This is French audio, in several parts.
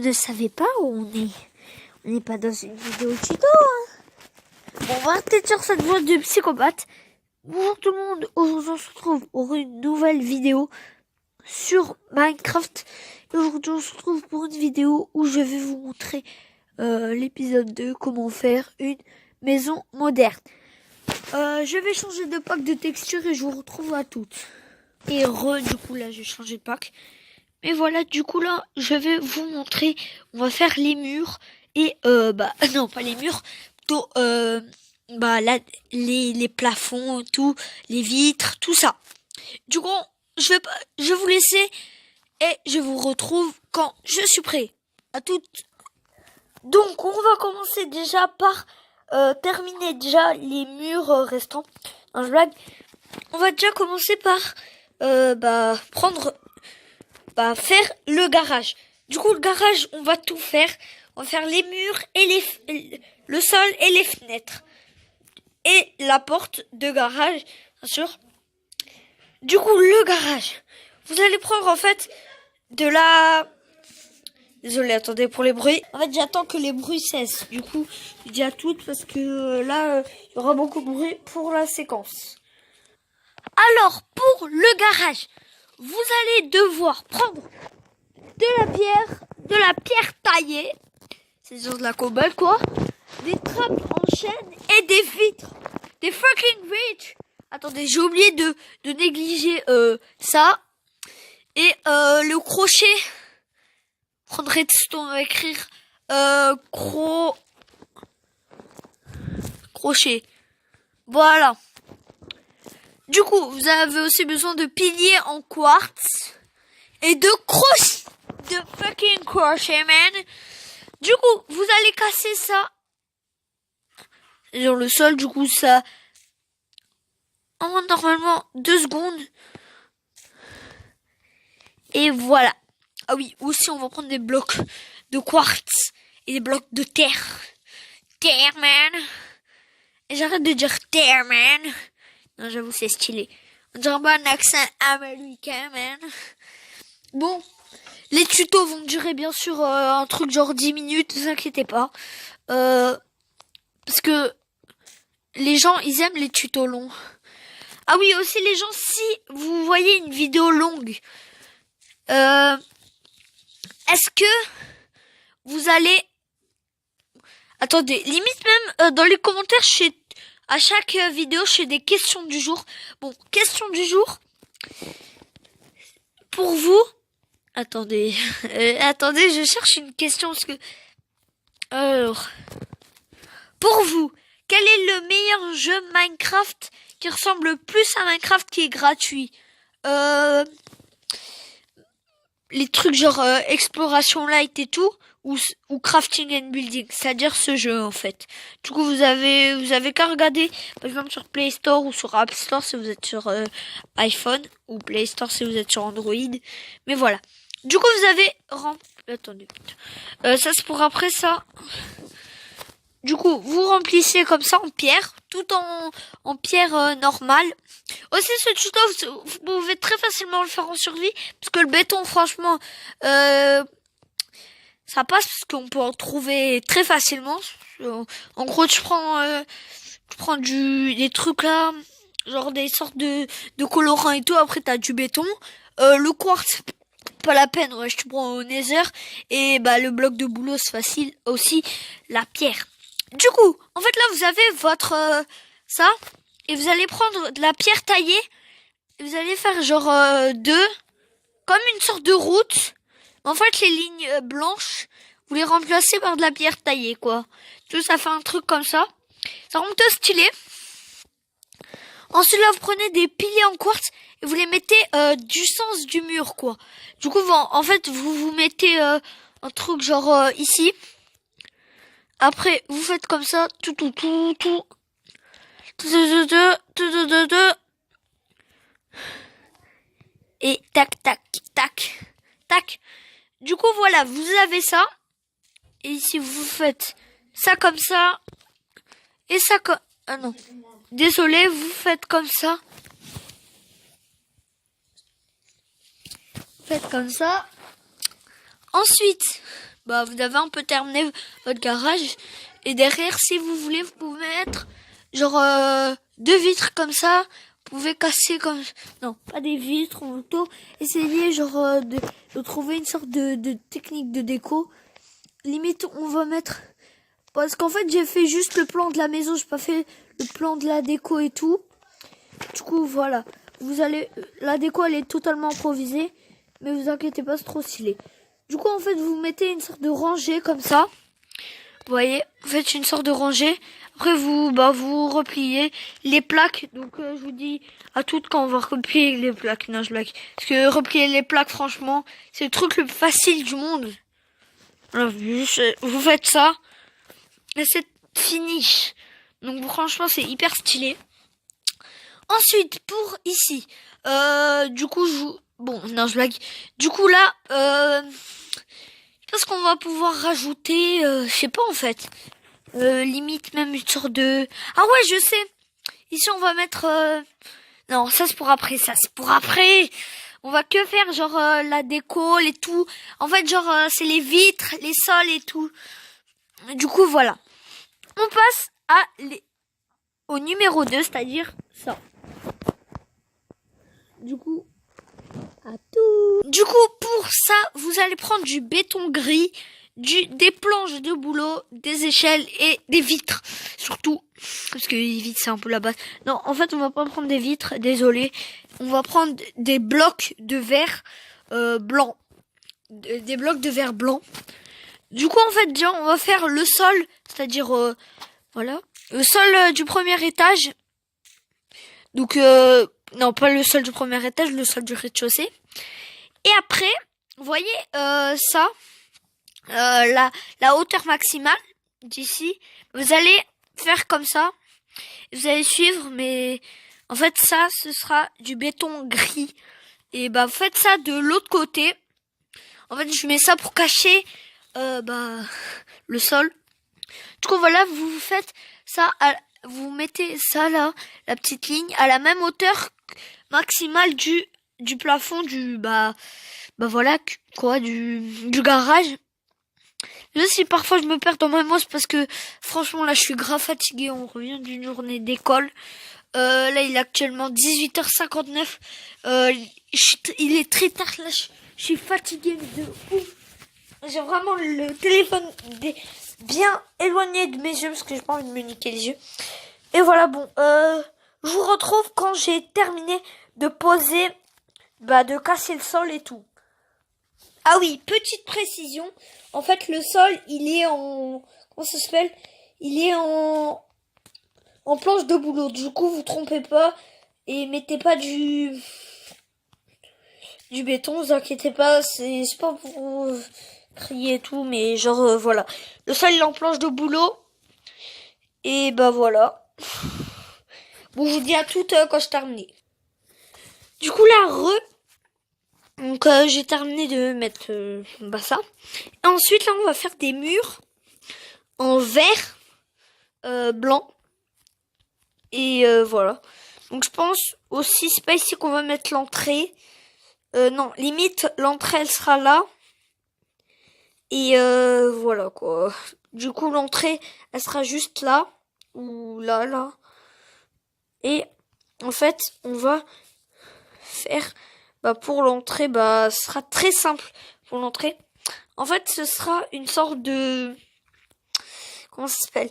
ne savez pas où on n'est pas dans une vidéo tuto, hein. Bon, on va peut-être sur cette voix de psychopathe. Bonjour tout le monde, aujourd'hui on se retrouve pour une nouvelle vidéo sur Minecraft. Et aujourd'hui on se retrouve pour une vidéo où je vais vous montrer l'épisode 2, comment faire une maison moderne. Je vais changer de pack de texture et je vous retrouve à toutes. Et du coup là j'ai changé de pack. Mais voilà, du coup là je vais vous montrer, on va faire les murs et non pas les murs, plutôt là les plafonds, tout, les vitres, tout ça. Du coup, je vais vous laisser et je vous retrouve quand je suis prêt. À toutes. Donc on va commencer déjà par terminer déjà les murs restants. Non, je blague. On va déjà commencer par faire le garage. Du coup, le garage, on va tout faire. On va faire les murs et le sol et les fenêtres. Et la porte de garage, bien sûr. Du coup, le garage. Vous allez prendre, en fait, Désolé, attendez pour les bruits. En fait, j'attends que les bruits cessent. Du coup, je dis à toutes parce que il y aura beaucoup de bruit pour la séquence. Alors, pour le garage, vous allez devoir prendre de la pierre taillée, c'est sur de la cobalt quoi, des trappes en chaîne et des vitres, des fucking vitres. Attendez, j'ai oublié de négliger ça. Et le crochet, prendrez on va écrire crochet. Voilà. Du coup, vous avez aussi besoin de piliers en quartz et de crochet, de fucking crochet, man. Du coup, vous allez casser ça sur le sol. Du coup, ça en normalement 2 secondes. Et voilà. Ah oui, aussi on va prendre des blocs de quartz et des blocs de terre. Terre, man. Et j'arrête de dire terre, man. Non, j'avoue, c'est stylé. On dirait pas un accent américain, man. Bon, les tutos vont durer bien sûr un truc genre 10 minutes, ne vous inquiétez pas. Parce que les gens, ils aiment les tutos longs. Ah oui, aussi les gens, si vous voyez une vidéo longue, est-ce que vous allez... Attendez, limite même dans les commentaires, à chaque vidéo, je fais des questions du jour. Bon, question du jour. Pour vous... Attendez, attendez, je cherche une question parce que... Alors... Pour vous, quel est le meilleur jeu Minecraft qui ressemble le plus à Minecraft qui est gratuit? Les trucs genre exploration light et tout, ou crafting and building, c'est-à-dire ce jeu en fait. Du coup, vous avez qu'à regarder par exemple sur Play Store ou sur App Store si vous êtes sur iPhone, ou Play Store si vous êtes sur Android. Mais voilà. Du coup, vous avez attendez. Ça c'est pour après ça. Du coup, vous remplissez comme ça en pierre, tout en pierre normale. Aussi, ce tuto, vous pouvez très facilement le faire en survie, parce que le béton, franchement, ça passe, parce qu'on peut en trouver très facilement. En gros, tu prends des trucs là, genre des sortes de colorants et tout, après t'as du béton. Le quartz, pas la peine, ouais, tu prends au nether, et le bloc de boulot, c'est facile. Aussi, la pierre. Du coup, en fait là vous avez votre ça et vous allez prendre de la pierre taillée et vous allez faire genre comme une sorte de route. En fait les lignes blanches, vous les remplacez par de la pierre taillée quoi. Tout ça fait un truc comme ça. Ça rend plutôt stylé. Ensuite là vous prenez des piliers en quartz et vous les mettez du sens du mur quoi. Du coup en fait vous mettez un truc genre ici. Après, vous faites comme ça, tout. Et tac. Du coup, voilà, vous avez ça. Et ici, vous faites ça comme ça. Et ça comme... Ah non. Désolé, vous faites comme ça. Faites comme ça. Ensuite, bah vous avez un peu terminé votre garage. Et derrière, si vous voulez, vous pouvez mettre genre 2 vitres comme ça. Vous pouvez casser comme... Non, pas des vitres, on va plutôt essayer genre de trouver une sorte de technique de déco. Limite, on va mettre... Parce qu'en fait, j'ai fait juste le plan de la maison, j'ai pas fait le plan de la déco et tout. Du coup, voilà. Vous allez... La déco, elle est totalement improvisée. Mais vous inquiétez pas, c'est trop stylé. Du coup, en fait, vous mettez une sorte de rangée comme ça. Vous voyez, vous faites une sorte de rangée. Après, vous repliez les plaques. Donc, je vous dis à toutes quand on va replier les plaques. Non, je blague. Parce que replier les plaques, franchement, c'est le truc le plus facile du monde. Alors, vous faites ça. Et c'est fini. Donc, franchement, c'est hyper stylé. Ensuite, pour ici. Du coup, bon, non, je blague. Du coup, là, qu'est-ce qu'on va pouvoir rajouter, je sais pas, en fait. Limite même une sorte de... Ah ouais, je sais. Ici, on va mettre... Non, ça c'est pour après, ça c'est pour après. On va que faire genre la déco et tout. En fait, genre c'est les vitres, les sols et tout. Du coup, voilà. On passe au numéro 2, c'est-à-dire ça. Du coup, pour ça, vous allez prendre du béton gris, des planches de boulot, des échelles et des vitres. Surtout, parce que les vitres, c'est un peu la base. Non, en fait, on va pas prendre des vitres, désolé. On va prendre des blocs de verre blanc. Des blocs de verre blanc. Du coup, en fait, déjà, on va faire le sol, c'est-à-dire, voilà, le sol du premier étage. Donc, non, pas le sol du premier étage, le sol du rez-de-chaussée. Et après, vous voyez ça, la hauteur maximale d'ici, vous allez faire comme ça. Vous allez suivre, mais en fait ça, ce sera du béton gris. Et bah vous faites ça de l'autre côté. En fait, je mets ça pour cacher le sol. Du coup, voilà, vous faites ça, vous mettez ça là, la petite ligne, à la même hauteur maximale du plafond voilà quoi du garage. Je sais parfois je me perds dans ma mots parce que franchement là je suis grave fatiguée, on revient d'une journée d'école. Là il est actuellement 18h59. Il est très tard là, je suis fatiguée de ouf. J'ai vraiment le téléphone bien éloigné de mes yeux parce que j'ai pas envie de me niquer les yeux. Et voilà, bon, je vous retrouve quand j'ai terminé de poser, de casser le sol et tout. Ah oui, petite précision. En fait, le sol, il est en... Comment ça s'appelle? Il est en planche de boulot. Du coup, vous trompez pas et mettez pas du béton. Vous inquiétez pas, c'est pas pour crier et tout, mais genre, voilà. Le sol, il est en planche de boulot. Et voilà. Bon, je vous dis à toutes quand je termine. Du coup, là, donc j'ai terminé de mettre ça. Et ensuite là on va faire des murs en verre blanc. Et voilà. Donc je pense aussi, c'est pas ici qu'on va mettre l'entrée. Non, limite l'entrée elle sera là. Et voilà quoi. Du coup l'entrée elle sera juste là. Ou là. Et en fait on va faire... pour l'entrée, ce sera très simple pour l'entrée. En fait, ce sera une sorte de... Comment ça s'appelle?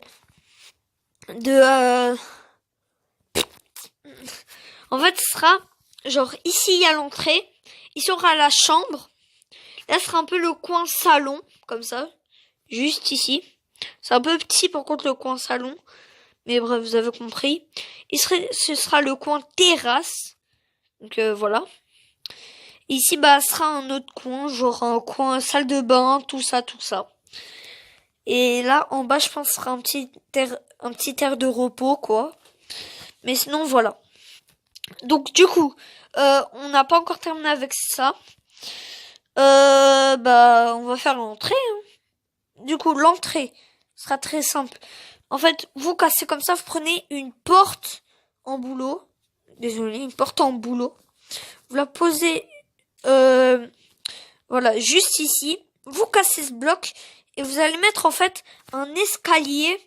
En fait, ce sera... Genre, ici, il y a l'entrée. Ici, on aura la chambre. Là, ce sera un peu le coin salon, comme ça. Juste ici. C'est un peu petit, par contre, le coin salon. Mais bref, vous avez compris. Ce sera le coin terrasse. Donc, voilà. Ici, ce sera un autre coin, genre un coin salle de bain, tout ça. Et là, en bas, je pense que ce sera un petit air de repos, quoi. Mais sinon, voilà. Donc, du coup, on n'a pas encore terminé avec ça. On va faire l'entrée. Hein. Du coup, l'entrée sera très simple. En fait, vous cassez comme ça, vous prenez une porte en bouleau. Désolé, une porte en bouleau. Vous la posez... voilà, juste ici. vous cassez ce bloc et vous allez mettre en fait un escalier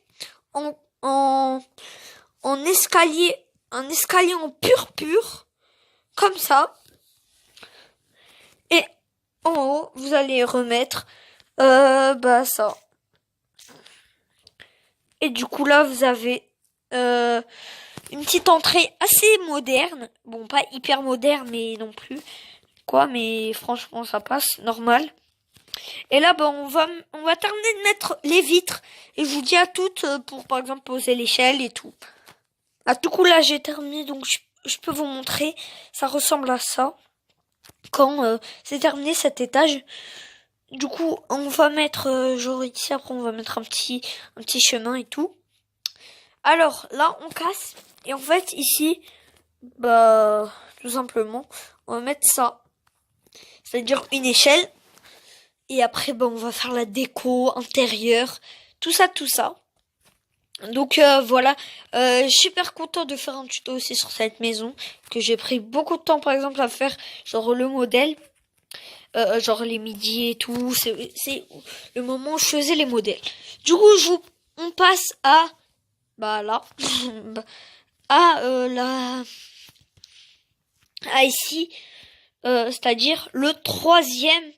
en escalier en pur, comme ça. Et en haut, vous allez remettre ça. Et du coup là, vous avez une petite entrée assez moderne. Bon, pas hyper moderne, mais non plus mais franchement ça passe, normal. Et là, on va terminer de mettre les vitres. Et je vous dis à toutes pour, par exemple, poser l'échelle et tout. Du coup, là, j'ai terminé, donc je peux vous montrer. Ça ressemble à ça. Quand c'est terminé cet étage. Du coup, on va mettre, genre ici, après on va mettre un petit chemin et tout. Alors, là, on casse. Et en fait, ici, tout simplement, on va mettre ça. C'est-à-dire une échelle. Et après, on va faire la déco intérieure, tout ça. Donc voilà, je suis super content de faire un tuto aussi sur cette maison, que j'ai pris beaucoup de temps par exemple à faire, genre le modèle, genre les midis et tout, c'est le moment où je faisais les modèles. Du coup, on passe à, là, à ici, c'est-à-dire le troisième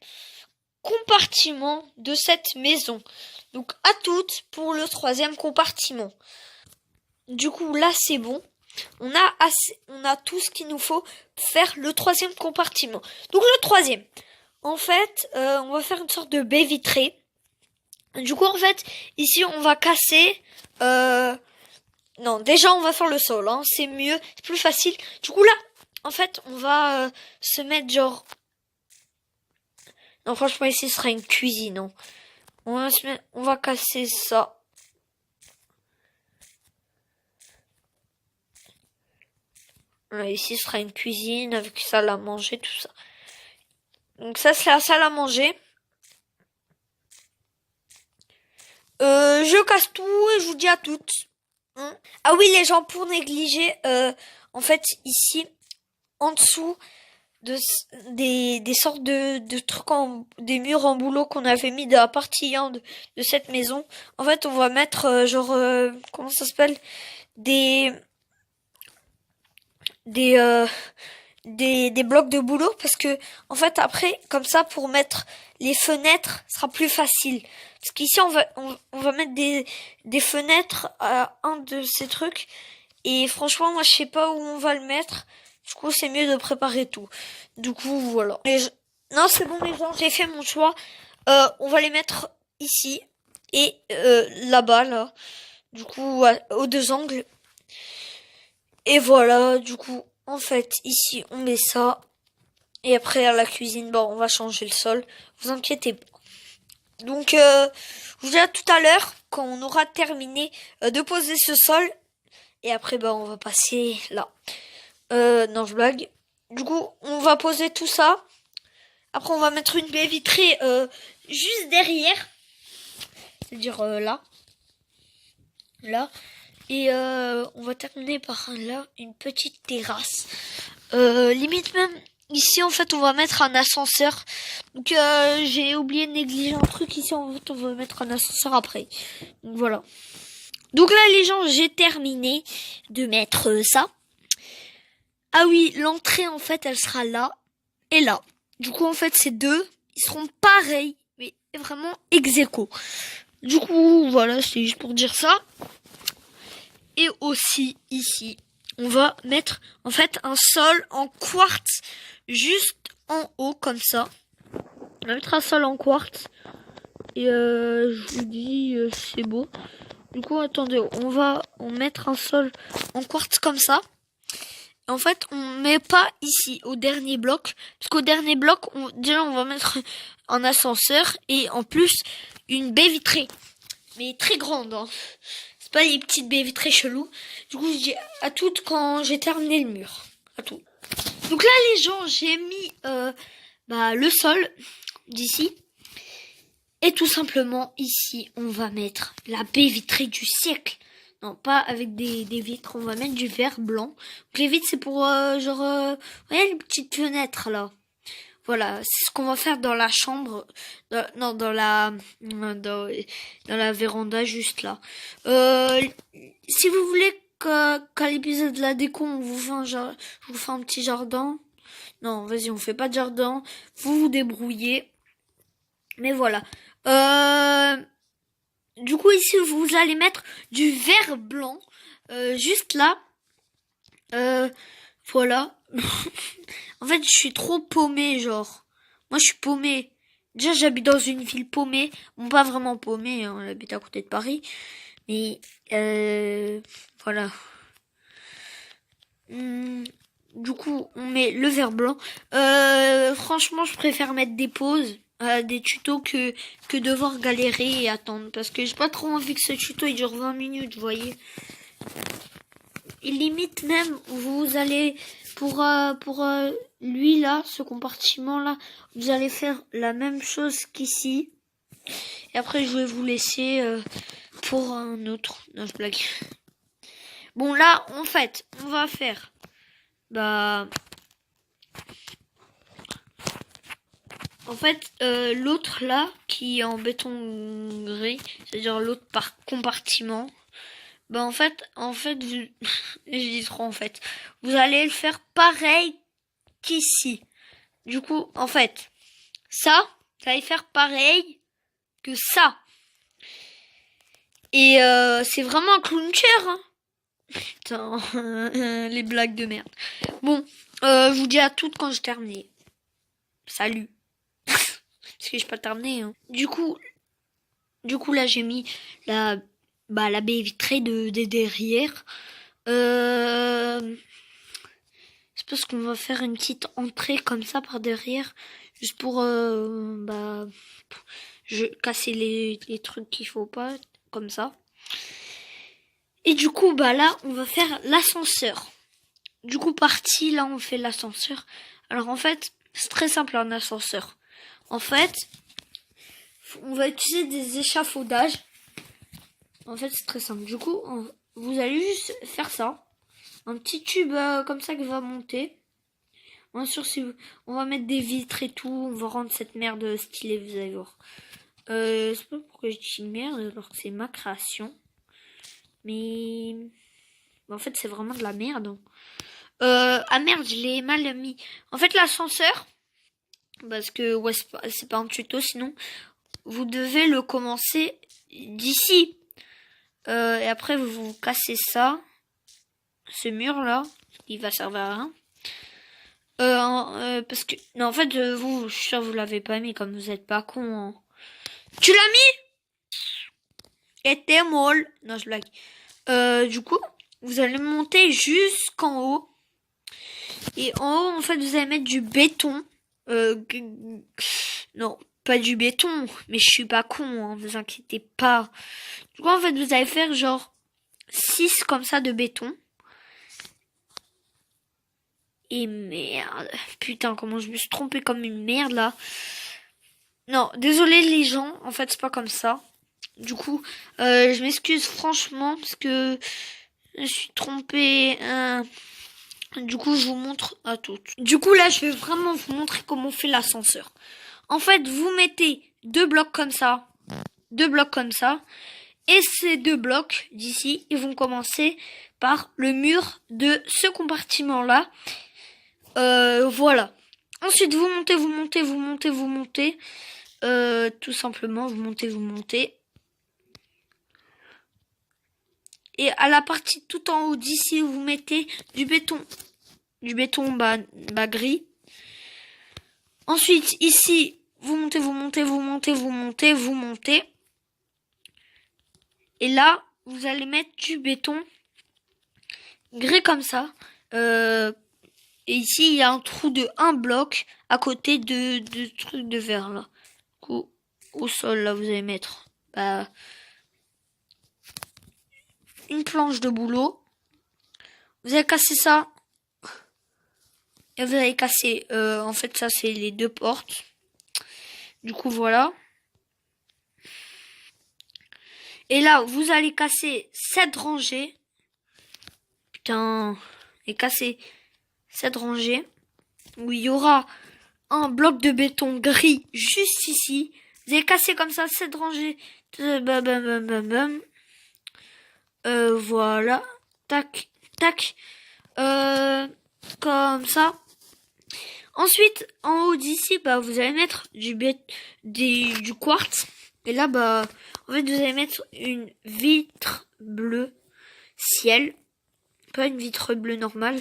compartiment de cette maison. Donc à toutes pour le troisième compartiment. Du coup là c'est bon. On a tout ce qu'il nous faut pour faire le troisième compartiment. Donc le troisième. En fait, on va faire une sorte de baie vitrée. Du coup en fait, ici on va casser. Non, déjà on va faire le sol. C'est mieux, c'est plus facile. Du coup là, en fait, on va se mettre genre. Non, franchement, ici, ce sera une cuisine. Hein. On va casser ça. Là, ici, ce sera une cuisine avec salle à manger, tout ça. Donc ça, c'est la salle à manger. Je casse tout et je vous dis à toutes. Hein. Ah oui, les gens, pour négliger, en fait, ici, en dessous, des sortes de trucs des murs en boulot qu'on avait mis de la partie de cette maison. En fait, on va mettre comment ça s'appelle, des blocs de boulot parce que en fait après comme ça pour mettre les fenêtres ce sera plus facile parce qu'ici on va mettre des fenêtres à un de ces trucs et franchement moi je sais pas où on va le mettre. Du coup, c'est mieux de préparer tout. Du coup, voilà. Non, c'est bon, les gens, j'ai fait mon choix. On va les mettre ici et là-bas, là. Du coup, aux deux angles. Et voilà, du coup, en fait, ici, on met ça. Et après, à la cuisine, on va changer le sol. Vous inquiétez pas. Donc, je vous dis à tout à l'heure, quand on aura terminé de poser ce sol. Et après, on va passer là. Non, je blague. Du coup, on va poser tout ça. Après, on va mettre une baie vitrée juste derrière. C'est-à-dire là. Là. Et on va terminer par là, une petite terrasse. Limite même, ici, en fait, on va mettre un ascenseur. Donc, j'ai oublié de négliger un truc. Ici, en fait, on va mettre un ascenseur après. Donc, voilà. Donc là, les gens, j'ai terminé de mettre ça. Ah oui, l'entrée, en fait, elle sera là et là. Du coup, en fait, ces deux, ils seront pareils, mais vraiment ex-aequo. Du coup, voilà, c'est juste pour dire ça. Et aussi, ici, on va mettre, en fait, un sol en quartz, juste en haut, comme ça. On va mettre un sol en quartz. Et je vous dis, c'est beau. Du coup, attendez, on va mettre un sol en quartz comme ça. En fait, on met pas ici, au dernier bloc. Parce qu'au dernier bloc, déjà, on va mettre un ascenseur. Et en plus, une baie vitrée. Mais très grande. Hein. C'est pas les petites baies vitrées cheloues. Du coup, je dis à toutes quand j'ai terminé le mur. À tout. Donc là, les gens, j'ai mis le sol d'ici. Et tout simplement, ici, on va mettre la baie vitrée du siècle. Non, pas avec des vitres, on va mettre du verre blanc. Donc les vitres, c'est pour, voyez les petites fenêtres, là. Voilà, c'est ce qu'on va faire dans la chambre, non, dans la véranda juste là. Si vous voulez qu'à l'épisode de la déco, on vous fait je vous fais un petit jardin. Non, vas-y, on fait pas de jardin. Vous vous débrouillez. Mais voilà. Du coup, ici, vous allez mettre du vert blanc, juste là. Voilà. En fait, je suis trop paumée, genre. Moi, je suis paumée. Déjà, j'habite dans une ville paumée. Bon, pas vraiment paumée, hein, on habite à côté de Paris. Mais, voilà. Du coup, on met le vert blanc. Franchement, je préfère mettre des pauses, des tutos que devoir galérer et attendre. Parce que j'ai pas trop envie que ce tuto il dure 20 minutes, vous voyez. Et limite même, vous allez pour lui là, ce compartiment là, vous allez faire la même chose qu'ici. Et après, je vais vous laisser pour un autre. Non, je blague. Bon là, en fait, on va faire en fait, l'autre là, qui est en béton gris, c'est-à-dire l'autre par compartiment, en fait, vous, je dis trop en fait, vous allez le faire pareil qu'ici. Du coup, en fait, ça va y faire pareil que ça. Et c'est vraiment un clown chair, hein. Putain, les blagues de merde. Bon, je vous dis à toutes quand je termine. Salut. Parce que j'ai pas terminé, hein. Du coup là j'ai mis la baie vitrée de derrière. C'est parce qu'on va faire une petite entrée comme ça par derrière, juste pour casser les trucs qu'il faut pas, comme ça. Et du coup là on va faire l'ascenseur. Du coup parti là on fait l'ascenseur. Alors en fait c'est très simple un ascenseur. En fait on va utiliser des échafaudages. En fait c'est très simple. Du coup vous allez juste faire ça. Un petit tube comme ça qui va monter. Bien sûr, on va mettre des vitres et tout, on va rendre cette merde stylée, vous allez voir. Je sais pas pourquoi je dis merde alors que c'est ma création. Mais en fait, c'est vraiment de la merde. Ah merde, je l'ai mal mis. En fait, l'ascenseur, parce que ouais, c'est pas un tuto, sinon vous devez le commencer d'ici. Et après, vous cassez ça. Ce mur là, il va servir à rien. Parce que non, en fait vous, je suis sûr vous l'avez pas mis comme vous êtes pas con, hein. Tu l'as mis? Et t'es molle. Non, je blague. Du coup vous allez monter jusqu'en haut et en haut en fait vous allez mettre du béton. Non, pas du béton, mais je suis pas con, hein, vous inquiétez pas. Du coup en fait vous allez faire genre 6 comme ça de béton. Et merde. Putain, comment je me suis trompée comme une merde, là. Non, désolé les gens. En fait, c'est pas comme ça. Du coup, je m'excuse franchement parce que je suis trompée. Du coup, je vous montre à toutes. Du coup, là, je vais vraiment vous montrer comment on fait l'ascenseur. En fait, vous mettez 2 blocs comme ça. 2 blocs comme ça. Et ces 2 blocs d'ici, ils vont commencer par le mur de ce compartiment-là. Voilà. Ensuite, vous montez. Tout simplement, vous montez. Et à la partie tout en haut d'ici, vous mettez du béton gris. Ensuite, ici, vous montez. Et là, vous allez mettre du béton gris comme ça. Et ici, il y a un trou de 1 bloc à côté de trucs de verre, là. Du coup, au sol, là, vous allez mettre une planche de boulot. Vous allez casser ça. Et vous allez casser, en fait, ça, c'est les 2 portes. Du coup, voilà. Et là, vous allez casser cette rangée. Putain. Et casser cette rangée. Où il y aura un bloc de béton gris juste ici. Vous allez casser comme ça 7 rangées. Bam, bam, bam, bam, bam. Voilà. Tac, tac. Comme ça. Ensuite, en haut d'ici, bah, vous allez mettre du quartz. Et là, bah, en fait, vous allez mettre une vitre bleue ciel. Pas une vitre bleue normale.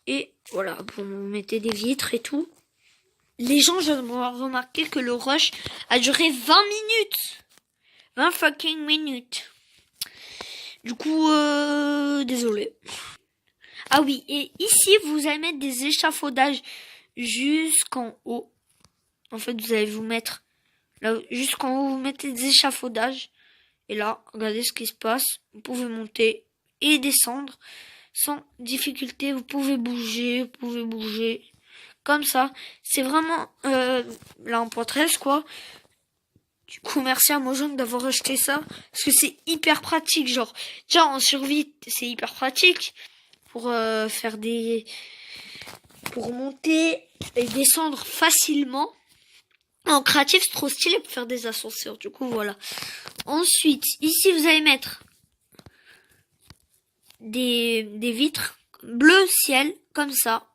Et voilà, vous mettez des vitres et tout. Les gens, j'ai remarqué que le rush a duré 20 minutes. 20 fucking minutes. Du coup, désolé. Ah oui, et ici, vous allez mettre des échafaudages jusqu'en haut. En fait, vous allez vous mettre là jusqu'en haut, vous mettez des échafaudages. Et là, regardez ce qui se passe. Vous pouvez monter et descendre sans difficulté. Vous pouvez bouger, comme ça. C'est vraiment là en .13 quoi. Du coup, merci à Mojang d'avoir acheté ça. Parce que c'est hyper pratique. Genre, déjà en survie, c'est hyper pratique. Pour pour monter et descendre facilement. En créatif, c'est trop stylé pour faire des ascenseurs. Du coup, voilà. Ensuite, ici, vous allez mettre des vitres bleu ciel, comme ça.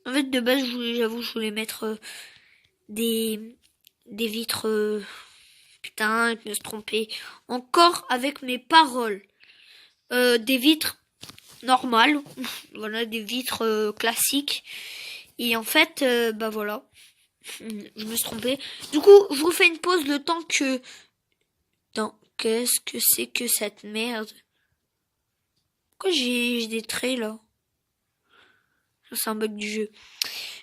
En fait, de base, j'avoue, je voulais mettre des vitres... putain, je me suis trompée. Encore avec mes paroles. Des vitres normales. Voilà, des vitres classiques. Et en fait, bah voilà. Je me suis trompée. Du coup, je vous fais une pause le temps que... Non, qu'est-ce que c'est que cette merde? Pourquoi j'ai des traits là? C'est un bug du jeu.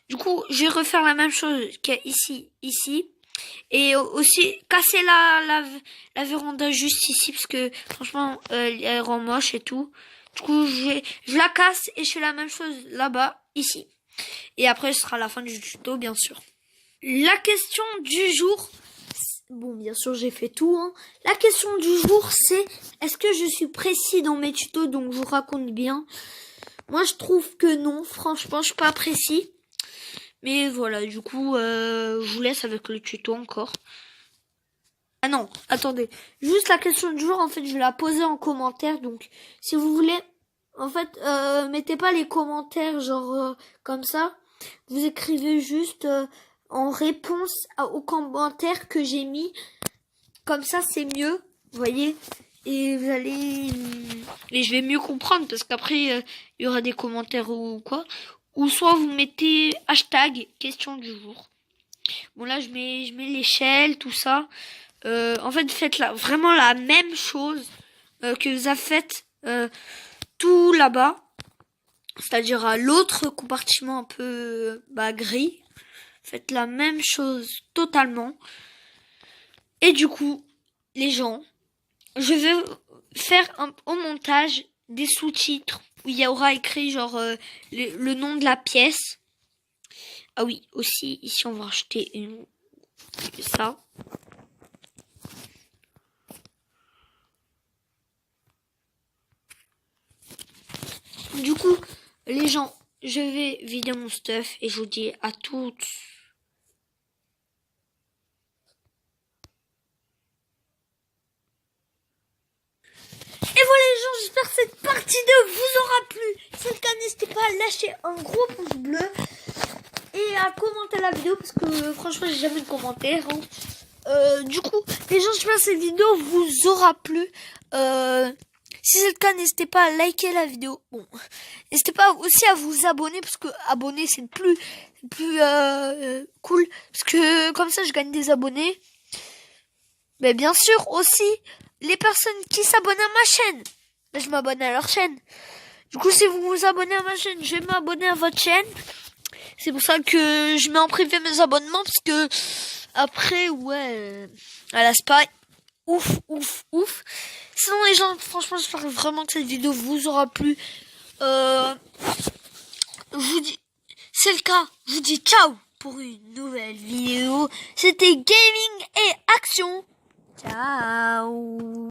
Du coup, je vais refaire la même chose qu'il y a ici. Et aussi casser la véranda juste ici parce que franchement, elle rend moche et tout. Du coup, je la casse et je fais la même chose là-bas, ici. Et après, ce sera la fin du tuto, bien sûr. La question du jour... Bon, bien sûr, j'ai fait tout. Hein. La question du jour, c'est... Est-ce que je suis précis dans mes tutos, donc je vous raconte bien? Moi, je trouve que non. Franchement, je suis pas précis. Mais voilà, du coup, je vous laisse avec le tuto encore. Ah non, attendez. Juste la question du jour, en fait, je vais la poser en commentaire. Donc, si vous voulez... En fait, mettez pas les commentaires, genre, comme ça. Vous écrivez juste... en réponse aux commentaires que j'ai mis. Comme ça, c'est mieux. Vous voyez? Et vous allez... Et je vais mieux comprendre parce qu'après, il y aura des commentaires ou quoi. Ou soit vous mettez hashtag question du jour. Bon là, je mets l'échelle, tout ça. En fait, faites vraiment la même chose que vous avez fait tout là-bas. C'est-à-dire à l'autre compartiment un peu gris. Faites la même chose totalement. Et du coup, les gens, je vais faire au montage des sous-titres où il y aura écrit genre le nom de la pièce. Ah oui, aussi, ici on va acheter ça. Du coup, les gens, je vais vider mon stuff et je vous dis à toutes. Et voilà les gens, j'espère que cette partie 2 vous aura plu. Si c'est le cas, n'hésitez pas à lâcher un gros pouce bleu et à commenter la vidéo parce que franchement j'ai jamais de commentaires. Hein. Du coup, les gens, j'espère que cette vidéo vous aura plu. Si c'est le cas, n'hésitez pas à liker la vidéo. Bon, n'hésitez pas aussi à vous abonner parce que abonner c'est plus cool parce que comme ça je gagne des abonnés. Mais bien sûr aussi les personnes qui s'abonnent à ma chaîne. Là, je m'abonne à leur chaîne. Du coup, si vous vous abonnez à ma chaîne, je vais m'abonner à votre chaîne. C'est pour ça que je mets en privé mes abonnements parce que après, ouais, à la spy, ouf. Sinon, les gens, franchement, j'espère vraiment que cette vidéo vous aura plu. Je vous dis, c'est le cas. Je vous dis ciao pour une nouvelle vidéo. C'était Gaming et Action. Ciao.